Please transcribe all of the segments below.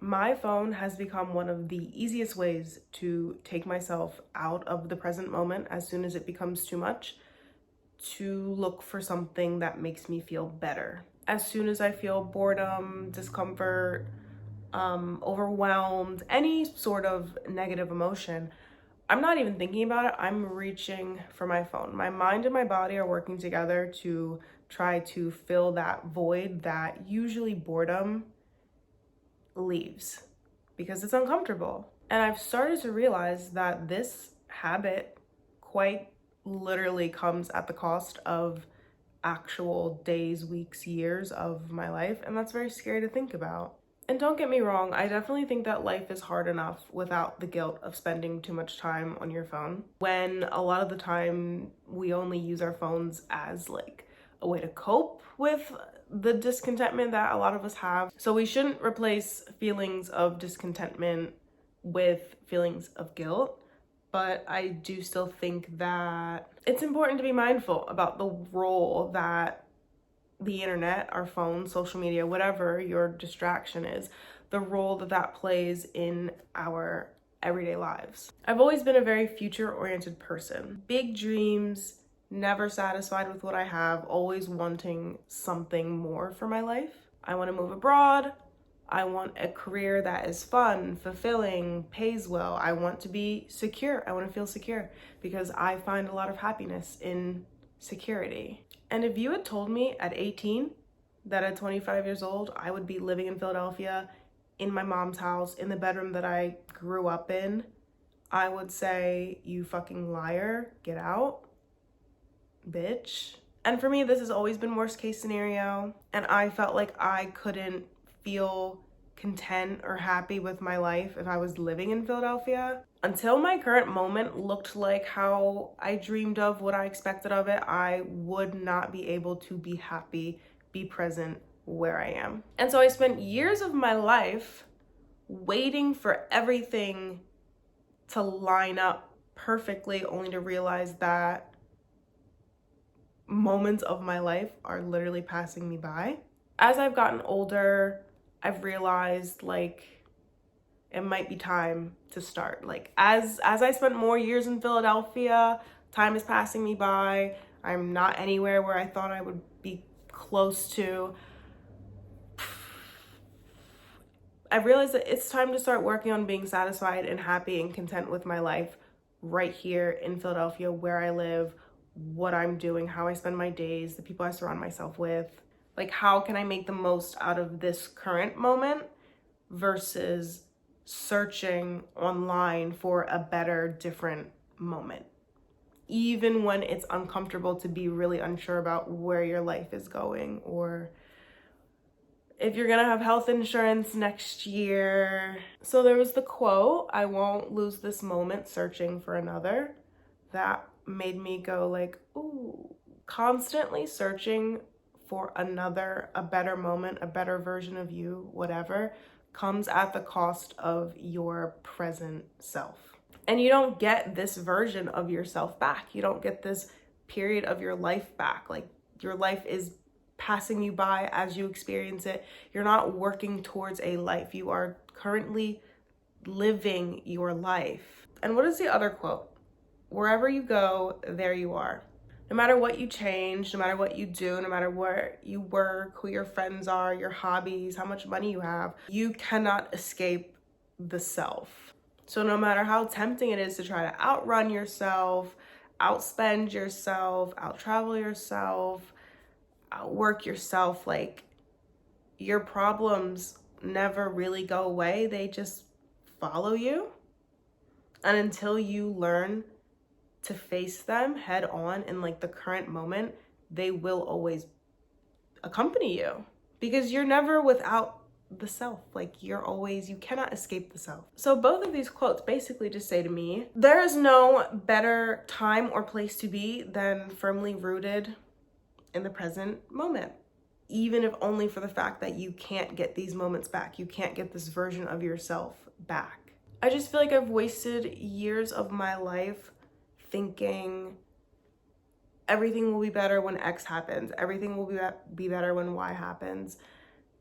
My phone has become one of the easiest ways to take myself out of the present moment as soon as it becomes too much, to look for something that makes me feel better. As soon as I feel boredom, discomfort, overwhelmed, any sort of negative emotion, I'm not even thinking about it. I'm reaching for my phone. My mind and my body are working together to try to fill that void that usually boredom leaves because it's uncomfortable. And I've started to realize that this habit quite literally comes at the cost of actual days, weeks, years of my life, and that's very scary to think about. And don't get me wrong, I definitely think that life is hard enough without the guilt of spending too much time on your phone, when a lot of the time we only use our phones as like a way to cope with the discontentment that a lot of us have. So we shouldn't replace feelings of discontentment with feelings of guilt. But I do still think that it's important to be mindful about the role that the internet, our phones, social media, whatever your distraction is, the role that that plays in our everyday lives. I've always been a very future-oriented person. Big dreams, never satisfied with what I have, always wanting something more for my life. I want to move abroad. I want a career that is fun, fulfilling, pays well. I want to be secure. I want to feel secure because I find a lot of happiness in security. And if you had told me at 18 that at 25 years old, I would be living in Philadelphia in my mom's house, in the bedroom that I grew up in, I would say, you fucking liar, get out, bitch. And for me, this has always been worst case scenario. And I felt like I couldn't feel content or happy with my life if I was living in Philadelphia. Until my current moment looked like how I dreamed of, what I expected of it, I would not be able to be happy, be present where I am. And so I spent years of my life waiting for everything to line up perfectly, only to realize that moments of my life are literally passing me by. As I've gotten older, I've realized like it might be time to start. Like as I spent more years in Philadelphia, time is passing me by. I'm not anywhere where I thought I would be close to. I realized that it's time to start working on being satisfied and happy and content with my life right here in Philadelphia, where I live, what I'm doing, how I spend my days, the people I surround myself with. Like, how can I make the most out of this current moment versus searching online for a better, different moment, even when it's uncomfortable to be really unsure about where your life is going, or if you're gonna have health insurance next year. So there was the quote, "I won't lose this moment searching for another," that made me go like, ooh, constantly searching for another, a better moment, a better version of you, whatever, comes at the cost of your present self. And you don't get this version of yourself back. You don't get this period of your life back. Like, your life is passing you by as you experience it. You're not working towards a life. You are currently living your life. And what is the other quote? Wherever you go, there you are. No matter what you change, no matter what you do, no matter where you work, who your friends are, your hobbies, how much money you have, you cannot escape the self. So no matter how tempting it is to try to outrun yourself, outspend yourself, out-travel yourself, outwork yourself, like, your problems never really go away. They just follow you. And until you learn to face them head on in like the current moment, they will always accompany you, because you're never without the self. Like, you cannot escape the self. So both of these quotes basically just say to me, there is no better time or place to be than firmly rooted in the present moment, even if only for the fact that you can't get these moments back. You can't get this version of yourself back. I just feel like I've wasted years of my life thinking everything will be better when X happens. Everything will be better when Y happens.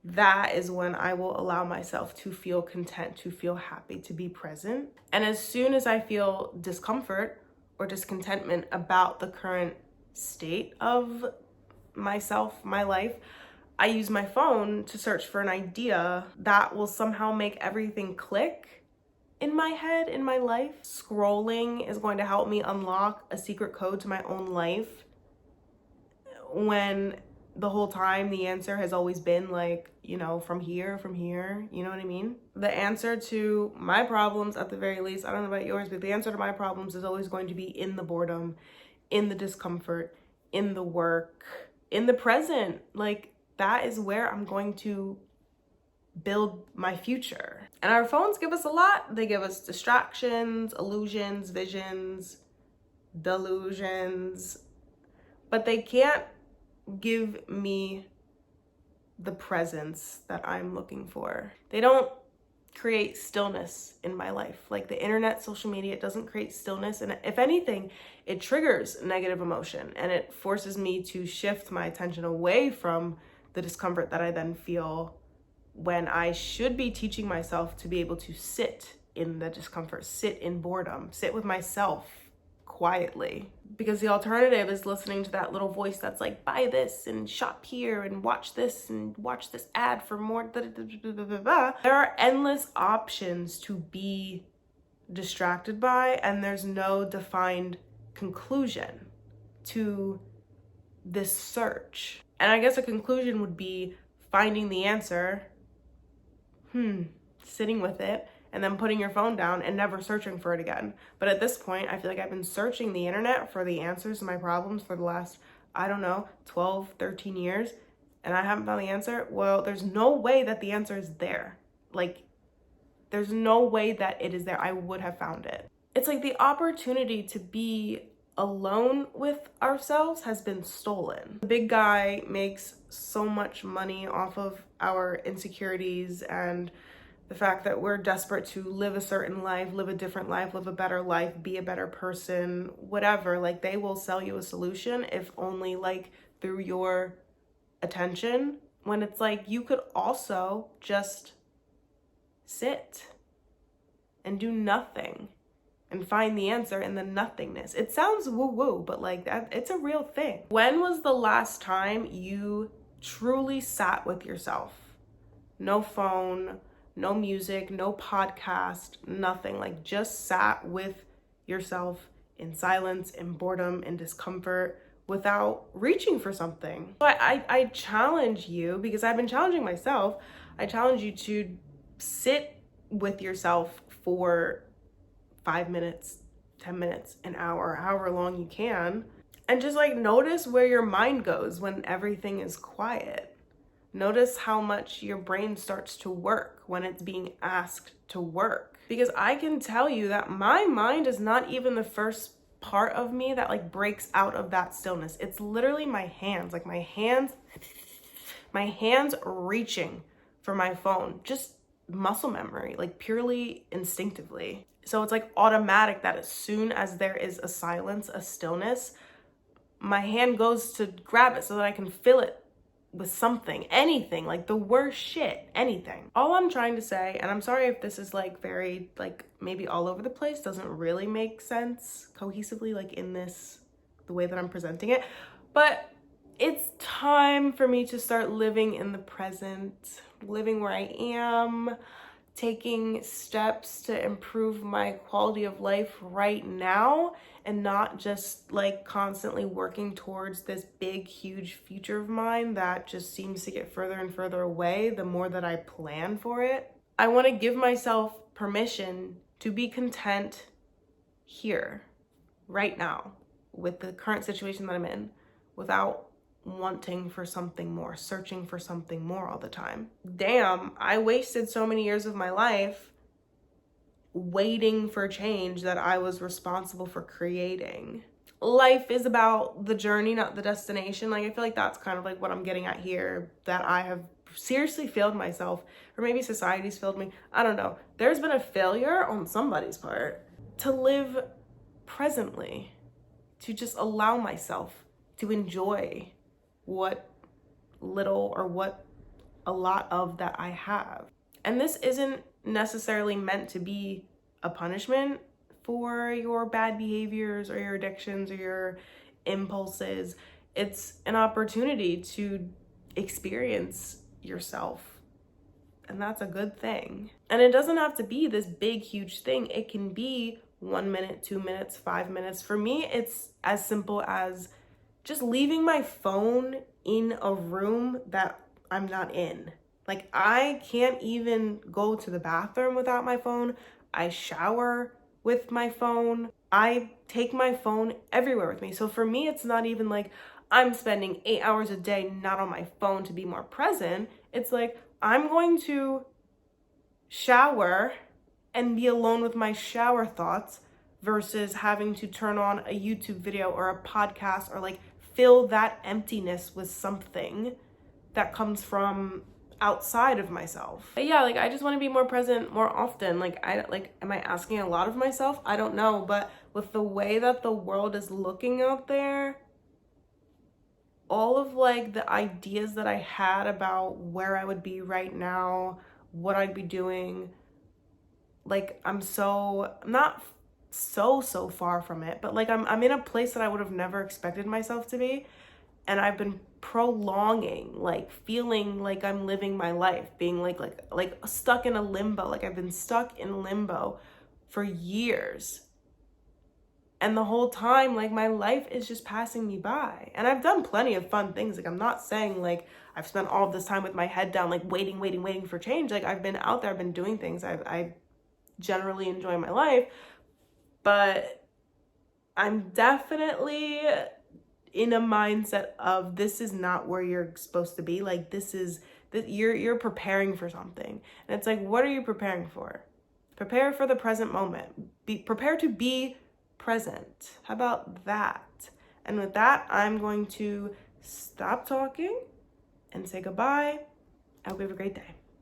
that is when I will allow myself to feel content, to feel happy, to be present. And as soon as I feel discomfort or discontentment about the current state of myself, my life, I use my phone to search for an idea that will somehow make everything click in my head, in my life. Scrolling is going to help me unlock a secret code to my own life when the whole time the answer has always been like, you know, from here, you know what I mean? The answer to my problems, at the very least, I don't know about yours, but the answer to my problems is always going to be in the boredom, in the discomfort, in the work, in the present. Like, that is where I'm going to build my future. And our phones give us a lot. They give us distractions, illusions, visions, delusions, but they can't give me the presence that I'm looking for. They don't create stillness in my life. Like the internet, social media, it doesn't create stillness. And if anything, it triggers negative emotion and it forces me to shift my attention away from the discomfort that I then feel, when I should be teaching myself to be able to sit in the discomfort, sit in boredom, sit with myself quietly. Because the alternative is listening to that little voice that's like, buy this and shop here and watch this ad for more. There are endless options to be distracted by, and there's no defined conclusion to this search. And I guess a conclusion would be finding the answer, sitting with it, and then putting your phone down and never searching for it again. But at this point, I feel like I've been searching the internet for the answers to my problems for the last, 12, 13 years, and I haven't found the answer. Well, there's no way that the answer is there. Like, there's no way that it is there. I would have found it. It's like the opportunity to be alone with ourselves has been stolen. The big guy makes so much money off of our insecurities and the fact that we're desperate to live a certain life, live a different life, live a better life, be a better person, whatever. Like, they will sell you a solution, if only like through your attention, when it's like you could also just sit and do nothing and find the answer in the nothingness. It sounds woo-woo, but like that, it's a real thing. When was the last time you truly sat with yourself? No phone, no music, no podcast, nothing. Like, just sat with yourself in silence, in boredom, in discomfort, without reaching for something. So I challenge you, because I've been challenging myself, I challenge you to sit with yourself for 5 minutes, 10 minutes, an hour, however long you can, and just like notice where your mind goes when everything is quiet. Notice how much your brain starts to work when it's being asked to work. Because I can tell you that my mind is not even the first part of me that like breaks out of that stillness. It's literally my hands, like my hands reaching for my phone, just muscle memory, like purely instinctively. So it's like automatic that as soon as there is a silence, a stillness, my hand goes to grab it so that I can fill it with something, anything, like the worst shit, anything. All I'm trying to say, and I'm sorry if this is like very, like maybe all over the place, doesn't really make sense cohesively, like in this, the way that I'm presenting it, but it's time for me to start living in the present, living where I am, taking steps to improve my quality of life right now, and not just like constantly working towards this big, huge future of mine that just seems to get further and further away the more that I plan for it. I want to give myself permission to be content here, right now, with the current situation that I'm in, without wanting for something more, searching for something more all the time. Damn, I wasted so many years of my life waiting for change that I was responsible for creating. Life is about the journey, not the destination. Like, I feel like that's kind of like what I'm getting at here, that I have seriously failed myself, or maybe society's failed me. I don't know. There's been a failure on somebody's part to live presently, to just allow myself to enjoy what little or what a lot of that I have. And this isn't necessarily meant to be a punishment for your bad behaviors or your addictions or your impulses. It's an opportunity to experience yourself. And that's a good thing. And it doesn't have to be this big, huge thing. It can be 1 minute, 2 minutes, 5 minutes. For me, it's as simple as just leaving my phone in a room that I'm not in. Like, I can't even go to the bathroom without my phone. I shower with my phone. I take my phone everywhere with me. So for me, it's not even like I'm spending 8 hours a day not on my phone to be more present. It's like I'm going to shower and be alone with my shower thoughts versus having to turn on a YouTube video or a podcast or like fill that emptiness with something that comes from outside of myself. But yeah, like I just want to be more present more often. Am I asking a lot of myself? I don't know, but with the way that the world is looking out there, all of like the ideas that I had about where I would be right now, what I'd be doing, like I'm not so far from it, but like I'm in a place that I would have never expected myself to be. And I've been prolonging, like feeling like I'm living my life, being like stuck in a limbo. Like I've been stuck in limbo for years. And the whole time, like my life is just passing me by. And I've done plenty of fun things. Like I'm not saying like I've spent all of this time with my head down, like waiting for change. Like I've been out there, I've been doing things. I generally enjoy my life, but I'm definitely in a mindset of this is not where you're supposed to be. Like this is that you're preparing for something. And it's like, what are you preparing for? Prepare for the present moment. Be prepared to be present. How about that? And with that, I'm going to stop talking and say goodbye. I hope you have a great day.